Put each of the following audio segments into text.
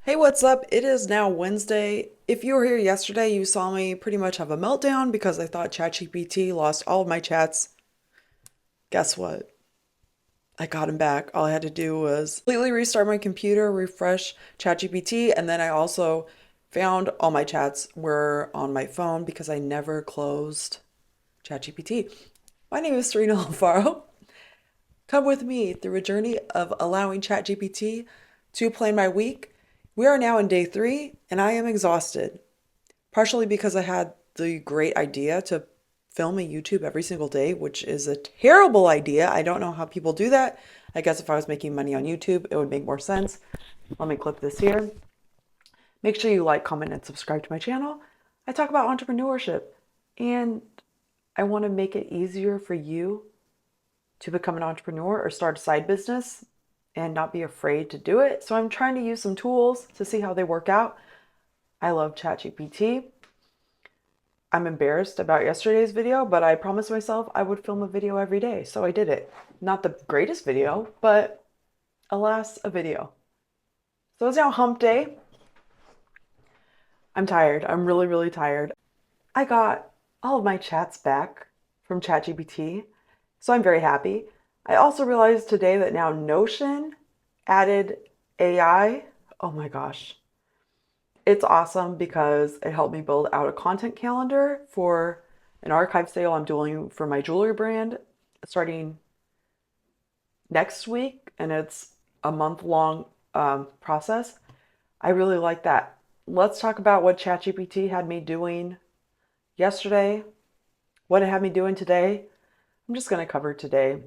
Hey, what's up? It is now Wednesday. If you were here yesterday, you saw me pretty much have a meltdown because I thought ChatGPT lost all of my chats. Guess what? I got him back. All I had to do was completely restart my computer, refresh ChatGPT, and then I also found all my chats were on my phone because I never closed ChatGPT. My name is Serena Alfaro. Come with me through a journey of allowing ChatGPT to plan my week. We are now in day 3, and I am exhausted. Partially because I had the great idea to film a YouTube every single day, which is a terrible idea. I don't know how people do that. I guess if I was making money on YouTube, it would make more sense. Let me clip this here. Make sure you like, comment, and subscribe to my channel. I talk about entrepreneurship, and I want to make it easier for you to become an entrepreneur or start a side business and not be afraid to do it. So I'm trying to use some tools to see how they work out. I love ChatGPT. I'm embarrassed about yesterday's video, but I promised myself I would film a video every day, so I did it. Not the greatest video, but alas, a video. So it's now hump day. I'm tired. I'm really, really tired. I got all of my chats back from ChatGPT, so I'm very happy. I also realized today that now Notion added AI. Oh my gosh. It's awesome because it helped me build out a content calendar for an archive sale I'm doing for my jewelry brand starting next week, and it's a month-long process. I really like that. Let's talk about what ChatGPT had me doing yesterday, what it had me doing today. I'm just going to cover today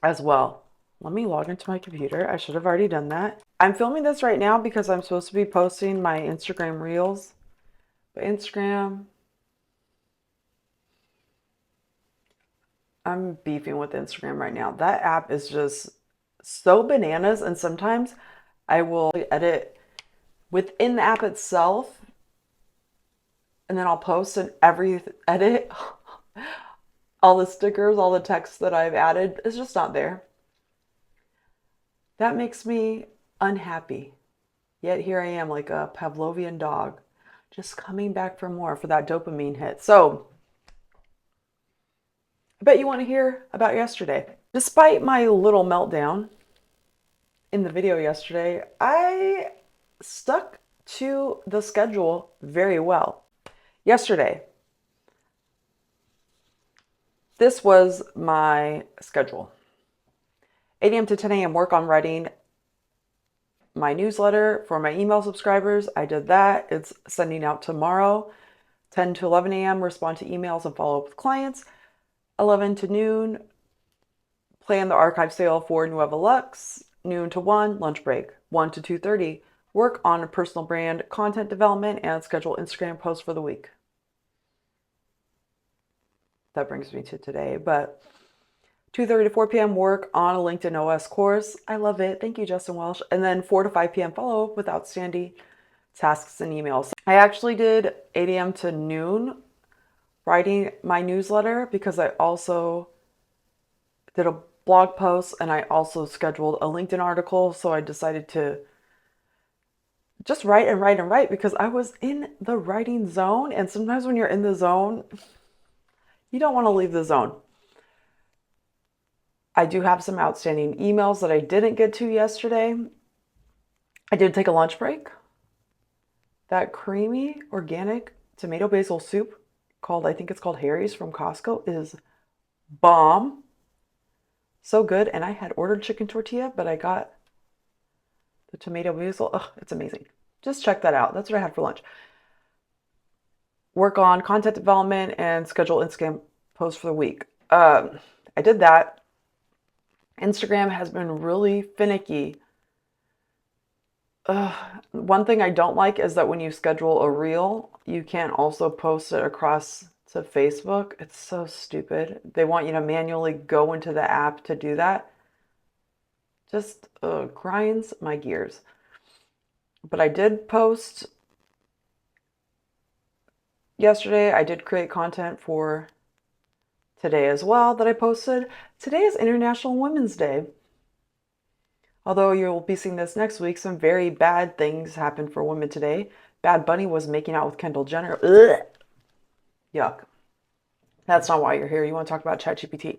as well. Let me log into my computer. I should have already done that. I'm filming this right now because I'm supposed to be posting my Instagram Reels. But Instagram, I'm beefing with Instagram right now. That app is just so bananas, and sometimes I will edit within the app itself, and then I'll post and every edit, all the stickers, all the text that I've added is just not there. That makes me unhappy. Yet here I am like a Pavlovian dog, just coming back for more for that dopamine hit. So I bet you want to hear about yesterday. Despite my little meltdown in the video yesterday, I stuck to the schedule very well. Yesterday, this was my schedule. 8 a.m. to 10 a.m. work on writing my newsletter for my email subscribers. I did that. It's sending out tomorrow. 10 to 11 a.m. respond to emails and follow up with clients. 11 to noon, plan the archive sale for Nueva Lux. Noon to 1, lunch break. 1 to 2:30, work on a personal brand content development and schedule Instagram posts for the week. That brings me to today, but 2:30 to 4 p.m. work on a LinkedIn OS course. I love it. Thank you, Justin Welsh. And then 4 to 5 p.m. follow up with outstanding tasks and emails. I actually did 8 a.m. to noon writing my newsletter because I also did a blog post and I also scheduled a LinkedIn article. So I decided to just write and write and write because I was in the writing zone. And sometimes when you're in the zone, you don't want to leave the zone. I do have some outstanding emails that I didn't get to yesterday. I did take a lunch break. That creamy organic tomato basil soup I think it's called Harry's from Costco is bomb. So good. And I had ordered chicken tortilla, but I got the tomato basil. Ugh, it's amazing. Just check that out. That's what I had for lunch. Work on content development and schedule Instagram posts for the week. I did that. Instagram has been really finicky. One thing I don't like is that when you schedule a reel, you can't also post it across to Facebook. It's so stupid. They want you to manually go into the app to do that. Just grinds my gears. But I did post yesterday. I did create content for today as well that I posted. Today is International Women's Day. Although you'll be seeing this next week, some very bad things happened for women today. Bad Bunny was making out with Kendall Jenner. Ugh. Yuck. That's not why you're here. You want to talk about ChatGPT.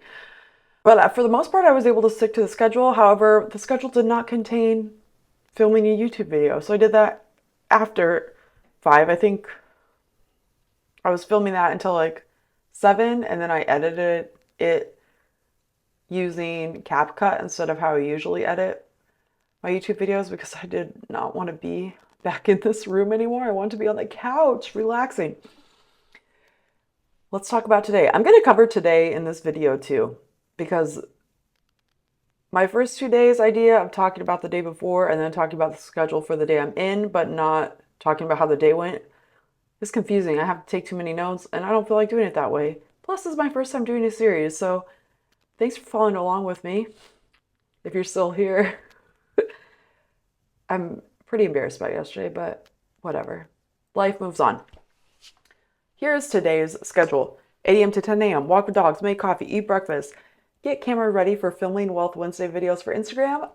But for the most part, I was able to stick to the schedule. However, the schedule did not contain filming a YouTube video. So I did that after 5. I think I was filming that until like 7, and then I edited it using CapCut instead of how I usually edit my YouTube videos because I did not want to be back in this room anymore. I wanted to be on the couch relaxing. Let's talk about today. I'm going to cover today in this video too because my first 2 days idea of talking about the day before and then talking about the schedule for the day I'm in, but not talking about how the day went, is confusing. I have to take too many notes and I don't feel like doing it that way. Plus, this is my first time doing a series, so thanks for following along with me. If you're still here, I'm pretty embarrassed about yesterday, but whatever. Life moves on. Here's today's schedule. 8 a.m. to 10 a.m. Walk with dogs, make coffee, eat breakfast. Get camera ready for filming Wealth Wednesday videos for Instagram.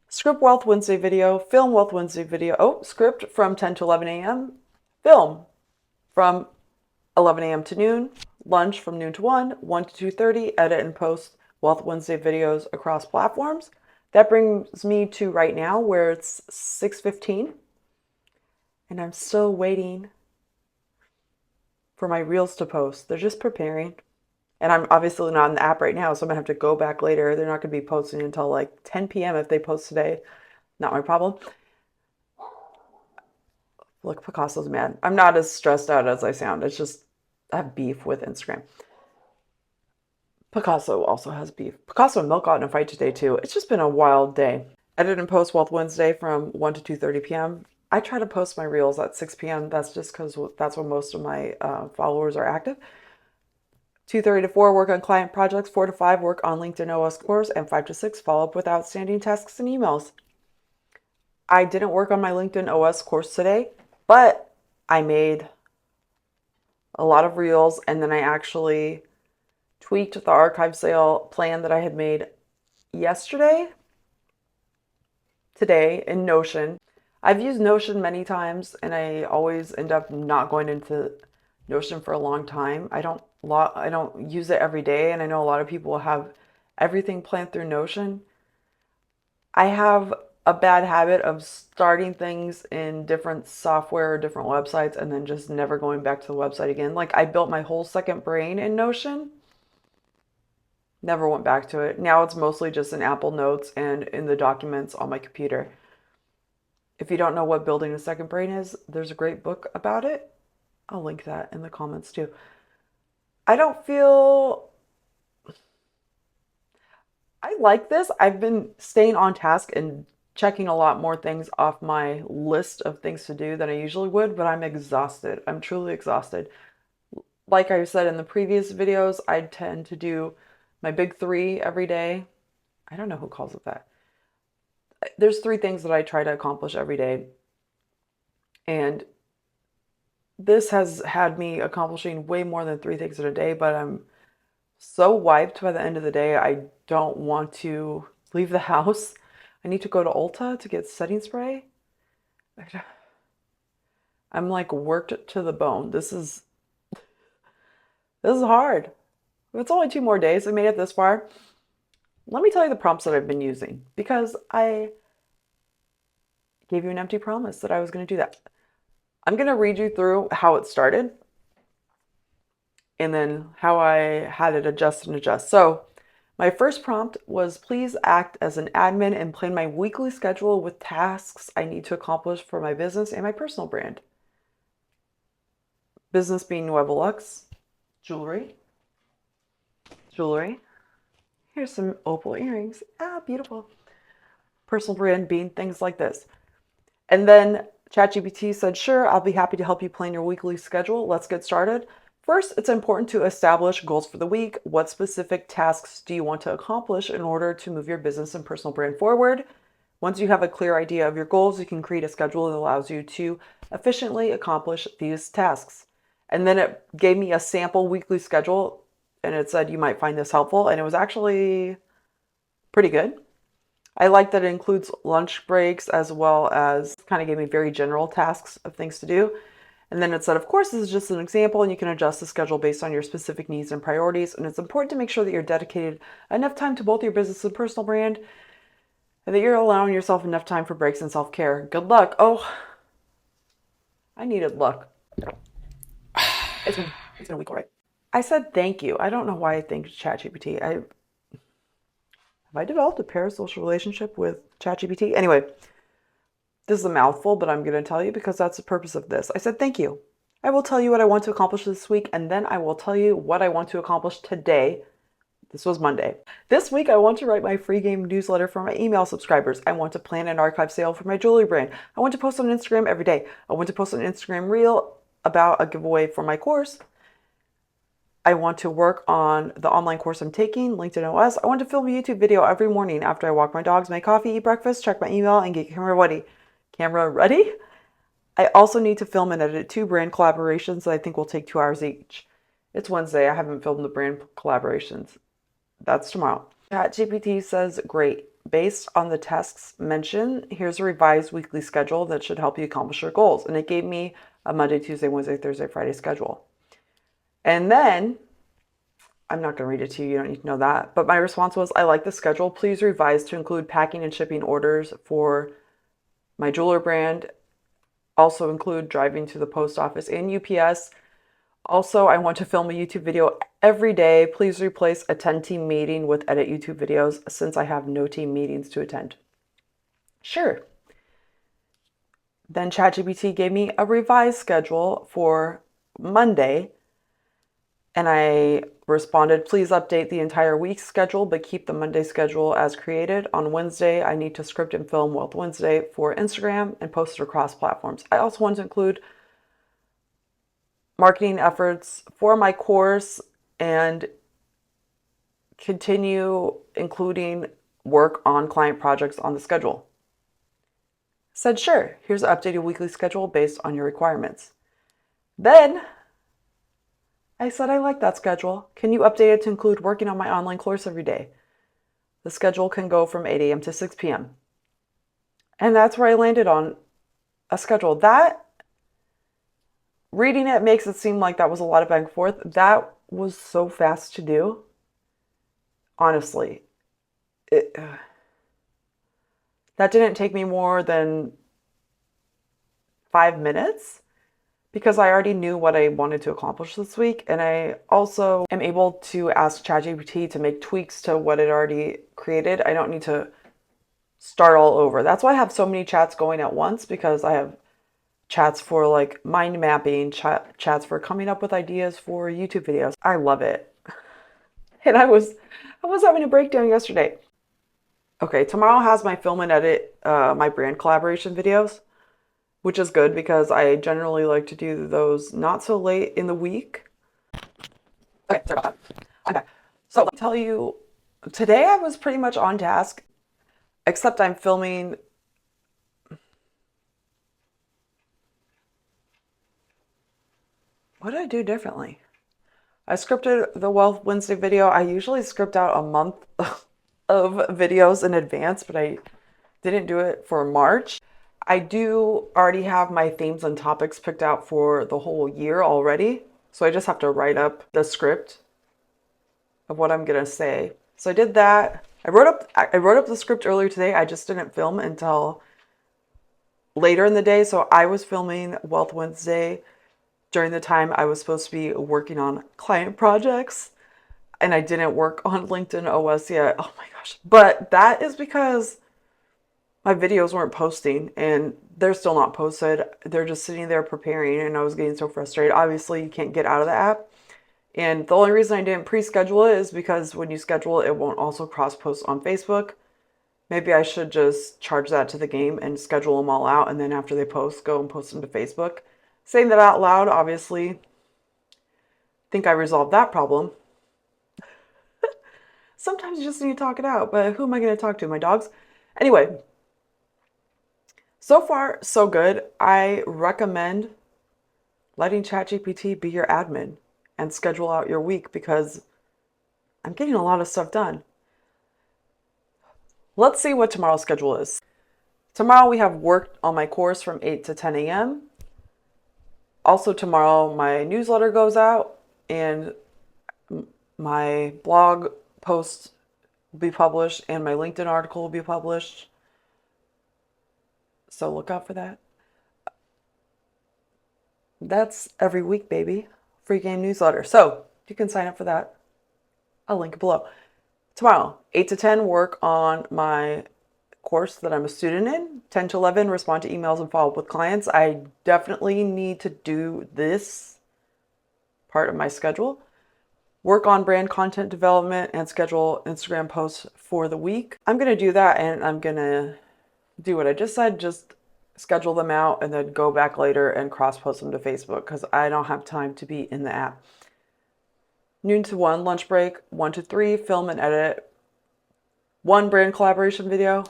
Script Wealth Wednesday video, film Wealth Wednesday video. Oh, script from 10 to 11 a.m. Film from 11 a.m. to noon. Lunch from noon to 1 to 2:30. Edit and post Wealth Wednesday videos across platforms. That brings me to right now where it's 6:15. And I'm still waiting for my reels to post. They're just preparing. And I'm obviously not in the app right now, so I'm going to have to go back later. They're not going to be posting until like 10 p.m. if they post today. Not my problem. Look, Picasso's mad. I'm not as stressed out as I sound. It's just I have beef with Instagram. Picasso also has beef. Picasso and Milk got in a fight today too. It's just been a wild day. Edit and post Wealth Wednesday from 1 to 2:30 p.m. I try to post my reels at 6 p.m. That's just because that's when most of my followers are active. 2:30 to 4, work on client projects. 4 to 5, work on LinkedIn OS course. And 5 to 6, follow up with outstanding tasks and emails. I didn't work on my LinkedIn OS course today, but I made a lot of reels, and then I actually tweaked the archive sale plan that I had made yesterday, today in Notion. I've used Notion many times, and I always end up not going into Notion for a long time. I don't use it every day, and I know a lot of people have everything planned through Notion. I have a bad habit of starting things in different software or different websites and then just never going back to the website again. Like I built my whole second brain in Notion, never went back to it. Now it's mostly just in Apple Notes and in the documents on my computer. If you don't know what building a second brain is, there's a great book about it. I'll link that in the comments too. I like this. I've been staying on task and checking a lot more things off my list of things to do than I usually would, but I'm exhausted. I'm truly exhausted. Like I said in the previous videos, I tend to do my big 3 every day. I don't know who calls it that. There's 3 things that I try to accomplish every day. And this has had me accomplishing way more than 3 things in a day, but I'm so wiped by the end of the day. I don't want to leave the house. I need to go to Ulta to get setting spray. I'm like worked to the bone. This is hard. It's only 2 more days. I made it this far. Let me tell you the prompts that I've been using because I gave you an empty promise that I was going to do that. I'm going to read you through how it started and then how I had it adjust and adjust. So my first prompt was please act as an admin and plan my weekly schedule with tasks I need to accomplish for my business and my personal brand. Business being Nuevo Lux, jewelry. Here's some opal earrings. Ah, beautiful. Personal brand being things like this. And then ChatGPT said, sure, I'll be happy to help you plan your weekly schedule. Let's get started. First, it's important to establish goals for the week. What specific tasks do you want to accomplish in order to move your business and personal brand forward? Once you have a clear idea of your goals, you can create a schedule that allows you to efficiently accomplish these tasks. And then it gave me a sample weekly schedule, and it said you might find this helpful. And it was actually Pretty good. I like that it includes lunch breaks as well as kind of gave me very general tasks of things to do. And then it said, of course, this is just an example and you can adjust the schedule based on your specific needs and priorities. And it's important to make sure that you're dedicated enough time to both your business and personal brand and that you're allowing yourself enough time for breaks and self-care. Good luck. Oh, I needed luck. It's been a week, all right. I said thank you. I don't know why I think ChatGPT. Have I developed a parasocial relationship with ChatGPT? Anyway, this is a mouthful, but I'm going to tell you because that's the purpose of this. I said thank you. I will tell you what I want to accomplish this week, and then I will tell you what I want to accomplish today. This was Monday. This week, I want to write my free game newsletter for my email subscribers. I want to plan an archive sale for my jewelry brand. I want to post on Instagram every day. I want to post an Instagram reel about a giveaway for my course. I want to work on the online course I'm taking, LinkedIn OS. I want to film a YouTube video every morning after I walk my dogs, make coffee, eat breakfast, check my email, and get camera ready. Camera ready? I also need to film and edit 2 brand collaborations that I think will take 2 hours each. It's Wednesday. I haven't filmed the brand collaborations. That's tomorrow. ChatGPT says, great. Based on the tasks mentioned, here's a revised weekly schedule that should help you accomplish your goals. And it gave me a Monday, Tuesday, Wednesday, Thursday, Friday schedule. And then, I'm not going to read it to you. You don't need to know that. But my response was, I like the schedule. Please revise to include packing and shipping orders for my jeweler brand. Also include driving to the post office and UPS. Also, I want to film a YouTube video every day. Please replace a 10-team meeting with edit YouTube videos since I have no team meetings to attend. Sure. Then ChatGPT gave me a revised schedule for Monday. And I responded, please update the entire week's schedule, but keep the Monday schedule as created. On Wednesday, I need to script and film Wealth Wednesday for Instagram and post it across platforms. I also want to include marketing efforts for my course and continue including work on client projects on the schedule. Said, sure, here's an updated weekly schedule based on your requirements. Then I said, I like that schedule. Can you update it to include working on my online course every day? The schedule can go from 8 a.m. to 6 p.m. And that's where I landed on a schedule. That, reading it makes it seem like that was a lot of back and forth. That was so fast to do. Honestly, that didn't take me more than 5 minutes because I already knew what I wanted to accomplish this week. And I also am able to ask ChatGPT to make tweaks to what it already created. I don't need to start all over. That's why I have so many chats going at once, because I have chats for like mind mapping, chats for coming up with ideas for YouTube videos. I love it. And I was having a breakdown yesterday. Okay, tomorrow has my film and edit my brand collaboration videos, which is good because I generally like to do those not so late in the week. Okay, sorry about that. Okay, so let me tell you, today I was pretty much on task, except I'm filming. What did I do differently? I scripted the Wealth Wednesday video. I usually script out a month of videos in advance, but I didn't do it for March. I do already have my themes and topics picked out for the whole year already. So I just have to write up the script of what I'm gonna say. So I did that. I wrote up the script earlier today. I just didn't film until later in the day. So I was filming Wealth Wednesday during the time I was supposed to be working on client projects, and I didn't work on LinkedIn OS yet. Oh my gosh. But that is because my videos weren't posting, and they're still not posted. They're just sitting there preparing, and I was getting so frustrated. Obviously, you can't get out of the app. And the only reason I didn't pre-schedule it is because when you schedule it, it won't also cross-post on Facebook. Maybe I should just charge that to the game and schedule them all out, and then after they post, go and post them to Facebook. Saying that out loud, obviously, think I resolved that problem. Sometimes you just need to talk it out, but who am I going to talk to? My dogs? Anyway, so far, so good. I recommend letting ChatGPT be your admin and schedule out your week because I'm getting a lot of stuff done. let's see what tomorrow's schedule is. Tomorrow we have work on my course from 8 to 10 a.m. Also tomorrow my newsletter goes out and my blog post will be published and my LinkedIn article will be published. So look out for that. That's every week, baby. Free game newsletter. So you can sign up for that. I'll link it below. Tomorrow, 8 to 10, work on my course that I'm a student in. 10 to 11, respond to emails and follow up with clients. I definitely need to do this part of my schedule. Work on brand content development and schedule Instagram posts for the week. I'm going to do that and I'm going to do what I just said, just schedule them out and then go back later and cross post them to Facebook because I don't have time to be in the app. Noon to 1, lunch break. 1 to 3, film and edit 1 brand collaboration video.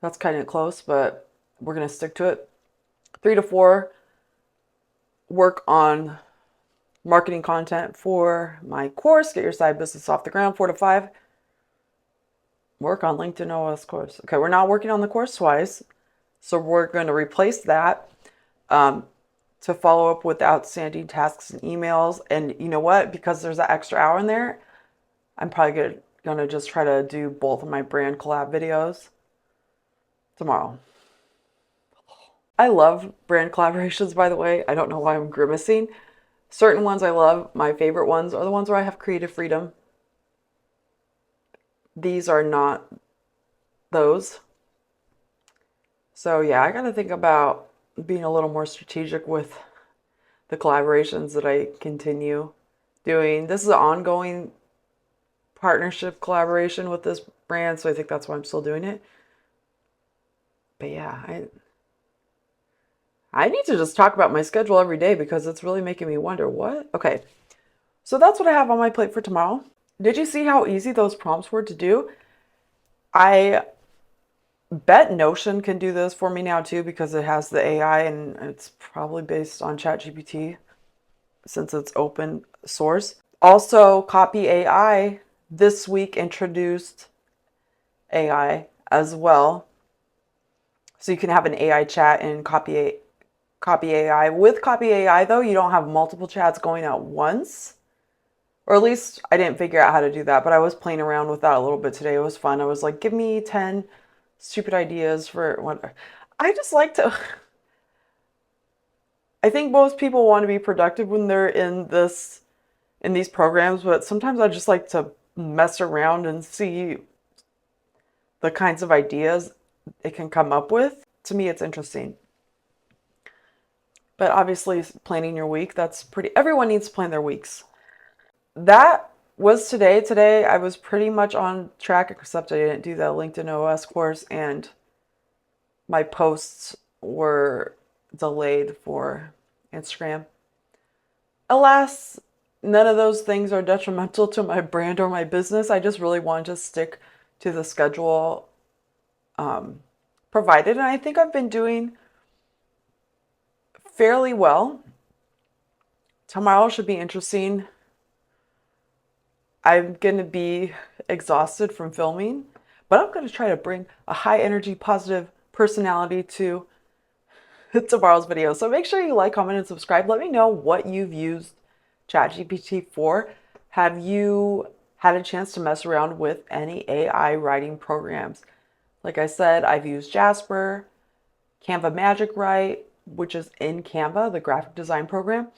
That's kind of close, but we're going to stick to it. 3 to 4, work on marketing content for my course, get your side business off the ground. 4 to 5, work on LinkedIn OS course. Okay, we're not working on the course twice, so we're going to replace that to follow up with outstanding tasks and emails. And you know what? Because there's that extra hour in there, I'm probably going to just try to do both of my brand collab videos tomorrow. I love brand collaborations, by the way. I don't know why I'm grimacing. Certain ones I love. My favorite ones are the ones where I have creative freedom. These are not those. So yeah, I got to think about being a little more strategic with the collaborations that I continue doing. This is an ongoing partnership collaboration with this brand, so I think that's why I'm still doing it. But yeah, I need to just talk about my schedule every day because it's really making me wonder what. Okay, so that's what I have on my plate for tomorrow. Did you see how easy those prompts were to do? I bet Notion can do this for me now too because it has the AI and it's probably based on ChatGPT since it's open source. Also, Copy AI this week introduced AI as well. So you can have an AI chat in Copy AI. With Copy AI though, you don't have multiple chats going at once. Or at least I didn't figure out how to do that, but I was playing around with that a little bit today. It was fun. I was like, give me 10 stupid ideas for what I just like to. I think most people want to be productive when they're in these programs, but sometimes I just like to mess around and see the kinds of ideas it can come up with. To me, it's interesting. But obviously, planning your week, everyone needs to plan their weeks. That was today. Today, I was pretty much on track, except I didn't do the LinkedIn OS course, and my posts were delayed for Instagram. Alas, none of those things are detrimental to my brand or my business. I just really wanted to stick to the schedule provided, and I think I've been doing fairly well. Tomorrow should be interesting. I'm going to be exhausted from filming, but I'm going to try to bring a high energy, positive personality to tomorrow's video. So make sure you like, comment, and subscribe. Let me know what you've used ChatGPT for. Have you had a chance to mess around with any AI writing programs? Like I said, I've used Jasper, Canva Magic Write, which is in Canva, the graphic design program.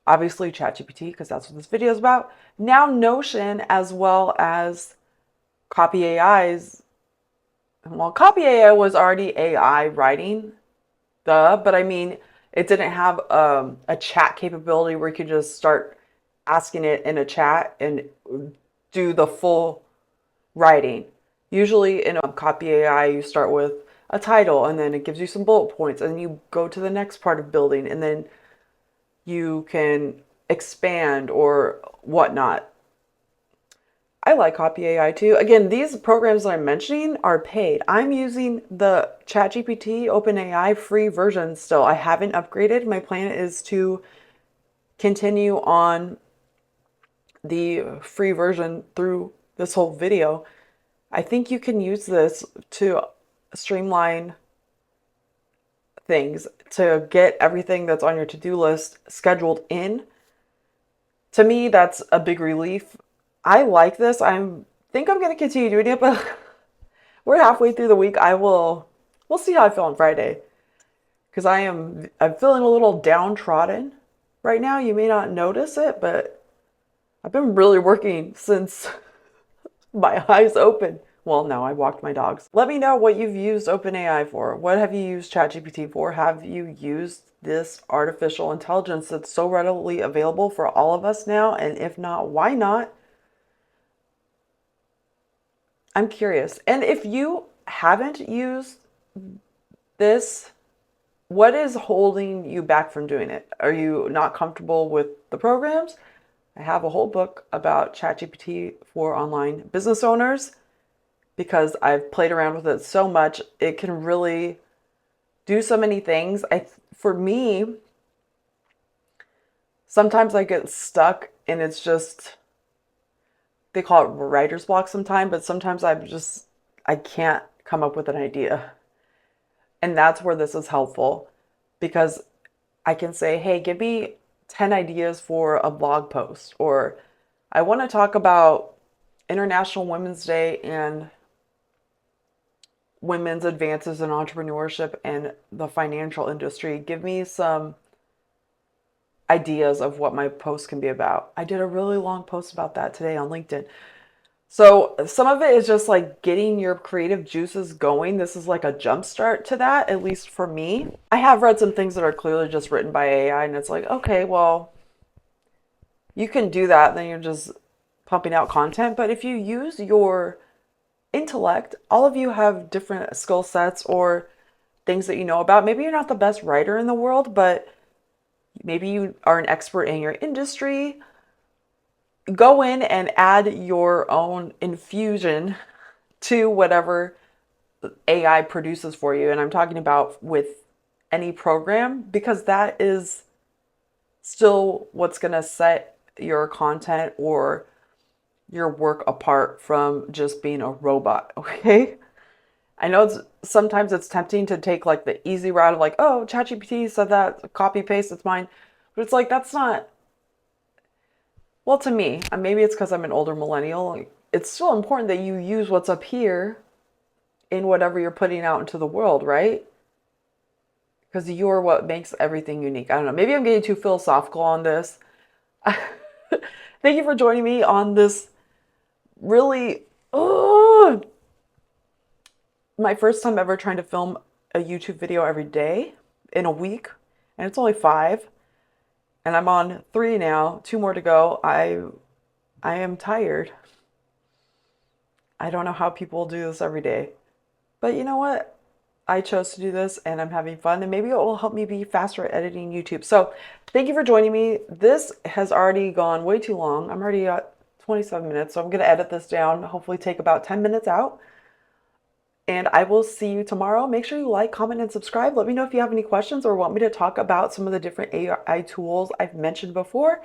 Obviously ChatGPT, because that's what this video is about. Now Notion, as well as Copy AI's. Well, Copy AI was already AI writing, but I mean, it didn't have a chat capability where you could just start asking it in a chat and do the full writing. Usually in Copy AI, you start with a title and then it gives you some bullet points and you go to the next part of building and then you can expand or whatnot. I like Copy AI too. Again, these programs that I'm mentioning are paid. I'm using the ChatGPT OpenAI free version still. I haven't upgraded. My plan is to continue on the free version through this whole video. I think you can use this to streamline things, to get everything that's on your to-do list scheduled in. To me, that's a big relief. I like this. Think I'm going to continue doing it, but we're halfway through the week. We'll see how I feel on Friday. Because I'm feeling a little downtrodden right now. You may not notice it, but I've been really working since my eyes open. Well, no, I walked my dogs. Let me know what you've used OpenAI for. What have you used ChatGPT for? Have you used this artificial intelligence that's so readily available for all of us now? And if not, why not? I'm curious. And if you haven't used this, what is holding you back from doing it? Are you not comfortable with the programs? I have a whole book about ChatGPT for online business owners because I've played around with it so much. It can really do so many things. For me, sometimes I get stuck and it's just, they call it writer's block sometimes, but sometimes I can't come up with an idea. And that's where this is helpful because I can say, hey, give me 10 ideas for a blog post, or I want to talk about International Women's Day and women's advances in entrepreneurship and the financial industry. Give me some ideas of what my post can be about. I did a really long post about that today on LinkedIn. So some of it is just like getting your creative juices going. This is like a jump start to that, at least for me. I have read some things that are clearly just written by AI, and it's like, okay, well, you can do that, then you're just pumping out content. But if you use your intellect, all of you have different skill sets or things that you know about. Maybe you're not the best writer in the world, but maybe you are an expert in your industry. Go in and add your own infusion to whatever AI produces for you. And I'm talking about with any program, because that is still what's going to set your content or your work apart from just being a robot. Okay. I know sometimes it's tempting to take like the easy route of like, oh, ChatGPT said that, copy paste, it's mine. But it's like, that's not, well, to me, and maybe it's because I'm an older millennial, like, it's still important that you use what's up here in whatever you're putting out into the world, right? Because you're what makes everything unique. I don't know. Maybe I'm getting too philosophical on this. Thank you for joining me on this really, my first time ever trying to film a YouTube video every day in a week. And it's only 5. And I'm on 3 now, 2 more to go. I am tired. I don't know how people do this every day. But you know what? I chose to do this and I'm having fun, and maybe it will help me be faster at editing YouTube. So thank you for joining me. This has already gone way too long. I'm already at 27 minutes, so I'm going to edit this down, hopefully take about 10 minutes out. And I will see you tomorrow. Make sure you like, comment, and subscribe. Let me know if you have any questions or want me to talk about some of the different AI tools I've mentioned before,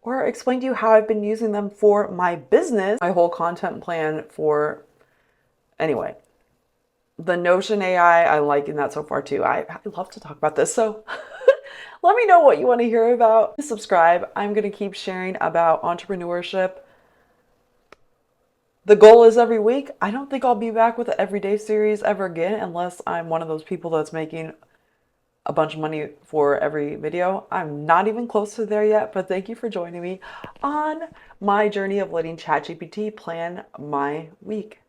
or explain to you how I've been using them for my business, my whole content plan for, anyway. The Notion AI, I'm liking that so far too. I love to talk about this. So let me know what you want to hear about. Subscribe. I'm going to keep sharing about entrepreneurship. The goal is every week. I don't think I'll be back with the everyday series ever again unless I'm one of those people that's making a bunch of money for every video. I'm not even close to there yet, but thank you for joining me on my journey of letting ChatGPT plan my week.